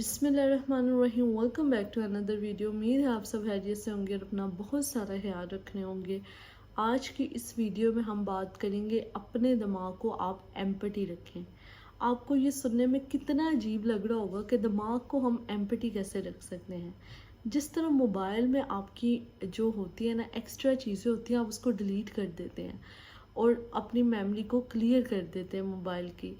बिस्मिल्लाहिर्रहमानिर्रहीम। Welcome back to another video. उम्मीद है आप सब खैरियत से होंगे और अपना बहुत सारा ख्याल रख रहे होंगे। आज की इस वीडियो में हम बात करेंगे अपने दिमाग को आप एम्पैथी रखें। आपको ये सुनने में कितना अजीब लग रहा होगा कि दिमाग को हम एम्पैथी कैसे रख सकते हैं। जिस तरह मोबाइल में आपकी जो होती है ना एक्स्ट्रा चीज़ें होती हैं, आप उसको डिलीट कर देते हैं और अपनी मेमोरी को क्लियर कर देते हैं मोबाइल की।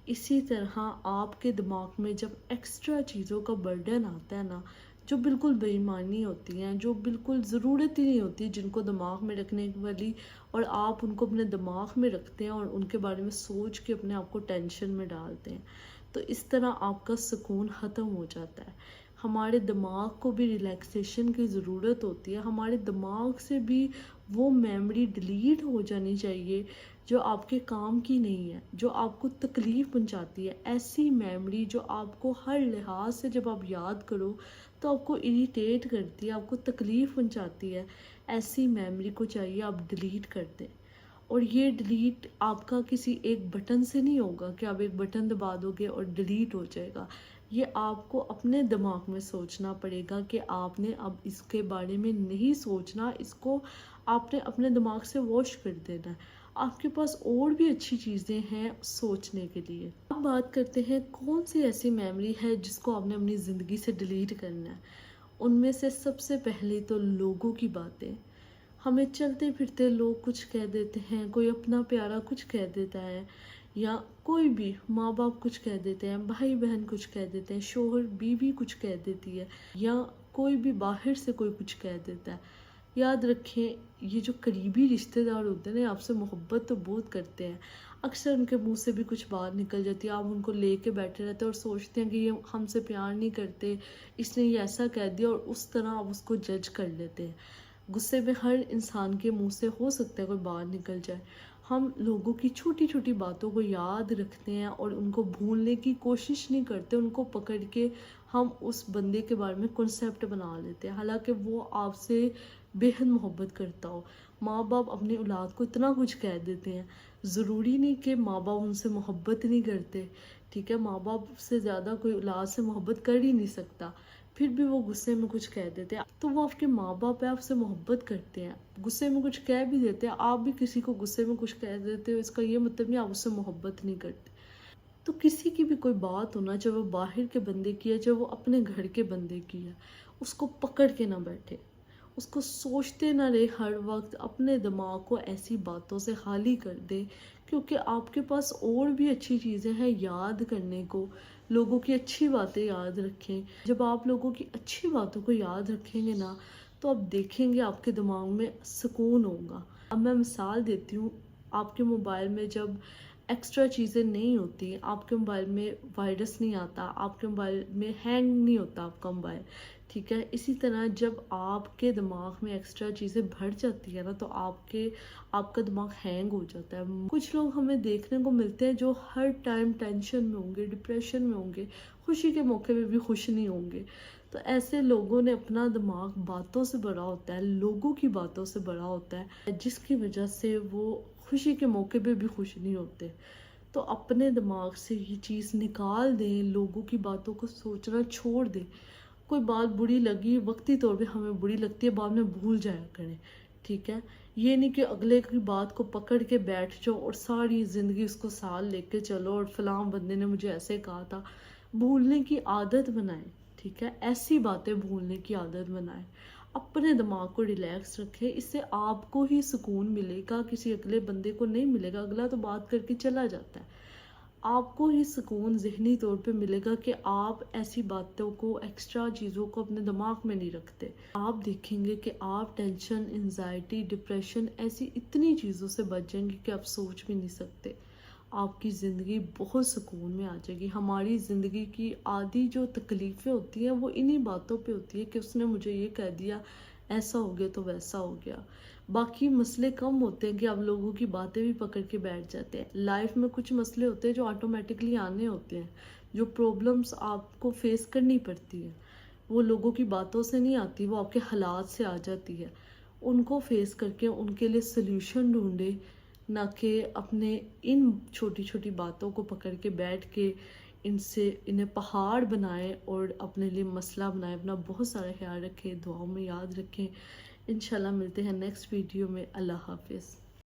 इसी तरह आपके दिमाग में जब एक्स्ट्रा चीज़ों का बर्डन आता है ना, जो बिल्कुल बेईमानी होती हैं, जो बिल्कुल ज़रूरत ही नहीं होती जिनको दिमाग में रखने वाली, और आप उनको अपने दिमाग में रखते हैं और उनके बारे में सोच के अपने आप को टेंशन में डालते हैं, तो इस तरह आपका सुकून ख़त्म हो जाता है। हमारे दिमाग को भी रिलैक्सेशन की ज़रूरत होती है। हमारे दिमाग से भी वो मेमोरी डिलीट हो जानी चाहिए जो आपके काम की नहीं है, जो आपको तकलीफ़ पहुंचाती है। ऐसी मेमोरी जो आपको हर लिहाज से जब आप याद करो तो आपको इरिटेट करती है, आपको तकलीफ़ पहुंचाती है, ऐसी मेमोरी को चाहिए आप डिलीट कर दें। और ये डिलीट आपका किसी एक बटन से नहीं होगा कि आप एक बटन दबा दोगे और डिलीट हो जाएगा। ये आपको अपने दिमाग में सोचना पड़ेगा कि आपने अब इसके बारे में नहीं सोचना, इसको आपने अपने दिमाग से वॉश कर देना है। आपके पास और भी अच्छी चीज़ें हैं सोचने के लिए। अब बात करते हैं कौन सी ऐसी मेमोरी है जिसको आपने अपनी ज़िंदगी से डिलीट करना है। उनमें से सबसे पहले तो लोगों की बातें। हमें चलते फिरते लोग कुछ कह देते हैं, कोई अपना प्यारा कुछ कह देता है, या कोई भी माँ बाप कुछ कह देते हैं, भाई बहन कुछ कह देते हैं, शोहर बीवी कुछ कह देती है, या कोई भी बाहर से कोई कुछ कह देता है। याद रखें, ये जो करीबी रिश्तेदार होते हैं ना, आपसे मोहब्बत तो बहुत करते हैं। अक्सर उनके मुंह से भी कुछ बात निकल जाती है, आप उनको लेके बैठे रहते हैं और सोचते हैं कि ये हमसे प्यार नहीं करते, इसने ये ऐसा कह दिया, और उस तरह आप उसको जज कर लेते हैं। गुस्से में हर इंसान के मुंह से हो सकता है कोई बात निकल जाए। हम लोगों की छोटी छोटी बातों को याद रखते हैं और उनको भूलने की कोशिश नहीं करते, उनको पकड़ के हम उस बंदे के बारे में कॉन्सेप्ट बना लेते हैं, हालांकि वो आपसे बेहद मोहब्बत करता हो। माँ बाप अपनी औलाद को इतना कुछ कह देते हैं, ज़रूरी नहीं कि माँ बाप उनसे मोहब्बत नहीं करते, ठीक है, माँ बाप से ज़्यादा कोई औलाद से मोहब्बत कर ही नहीं सकता, फिर भी वो गुस्से में कुछ कह देते हैं। तो वो आपके माँ बाप है, आपसे मोहब्बत करते हैं, गुस्से में कुछ कह भी देते हैं। आप भी किसी को गुस्से में कुछ कह देते हो, इसका ये मतलब नहीं आप उससे मोहब्बत नहीं करते। तो किसी की भी कोई बात हो ना, चाहे वो बाहर के बंदे की है, चाहे वो अपने घर के बंदे की है, उसको पकड़ के ना बैठे, उसको सोचते ना रहे हर वक्त। अपने दिमाग को ऐसी बातों से खाली कर दे, क्योंकि आपके पास और भी अच्छी चीज़ें हैं याद करने को। लोगों की अच्छी बातें याद रखें। जब आप लोगों की अच्छी बातों को याद रखेंगे ना, तो आप देखेंगे आपके दिमाग में सुकून होगा। अब मैं मिसाल देती हूँ, आपके मोबाइल में जब एक्स्ट्रा चीज़ें नहीं होती, आपके मोबाइल में वायरस नहीं आता, आपके मोबाइल में हैंग नहीं होता आपका मोबाइल, ठीक है, इसी तरह जब आपके दिमाग में एक्स्ट्रा चीज़ें भर जाती है ना, तो आपका दिमाग हैंग हो जाता है। कुछ लोग हमें देखने को मिलते हैं जो हर टाइम टेंशन में होंगे, डिप्रेशन में होंगे, खुशी के मौके पे भी खुश नहीं होंगे। तो ऐसे लोगों ने अपना दिमाग बातों से भरा होता है, लोगों की बातों से भरा होता है, जिसकी वजह से वो खुशी के मौके पे भी खुश नहीं होते। तो अपने दिमाग से ये चीज़ निकाल दें, लोगों की बातों को सोचना छोड़ दें। कोई बात बुरी लगी, वक्ती तौर पे हमें बुरी लगती है, बाद में भूल जाया करें, ठीक है। ये नहीं कि अगले की बात को पकड़ के बैठ जाओ और सारी ज़िंदगी उसको साल लेके चलो और फलां बंदे ने मुझे ऐसे कहा था। भूलने की आदत बनाएं, ठीक है, ऐसी बातें भूलने की आदत बनाएं। अपने दिमाग को रिलैक्स रखें, इससे आपको ही सुकून मिलेगा, किसी अगले बंदे को नहीं मिलेगा। अगला तो बात करके चला जाता है, आपको ही सुकून ज़हनी तौर पे मिलेगा कि आप ऐसी बातों को, एक्स्ट्रा चीज़ों को अपने दिमाग में नहीं रखते। आप देखेंगे कि आप टेंशन, एंजाइटी, डिप्रेशन, ऐसी इतनी चीज़ों से बच जाएंगे कि आप सोच भी नहीं सकते। आपकी ज़िंदगी बहुत सुकून में आ जाएगी। हमारी ज़िंदगी की आधी जो तकलीफ़ें होती हैं वो इन्हीं बातों पे होती है कि उसने मुझे ये कह दिया, ऐसा हो गया तो वैसा हो गया। बाकी मसले कम होते हैं कि आप लोगों की बातें भी पकड़ के बैठ जाते हैं। लाइफ में कुछ मसले होते हैं जो ऑटोमेटिकली आने होते हैं, जो प्रॉब्लम्स आपको फेस करनी पड़ती है, वो लोगों की बातों से नहीं आती, वो आपके हालात से आ जाती है। उनको फेस करके उनके लिए सल्यूशन ढूंढे, ना कि अपने इन छोटी छोटी बातों को पकड़ के बैठ के ان سے انہیں پہاڑ بنائیں اور اپنے لیے مسئلہ بنائیں. اپنا بہت سارا خیال رکھیں, دعاؤں میں یاد رکھیں. انشاءاللہ ملتے ہیں نیکسٹ ویڈیو میں. اللہ حافظ.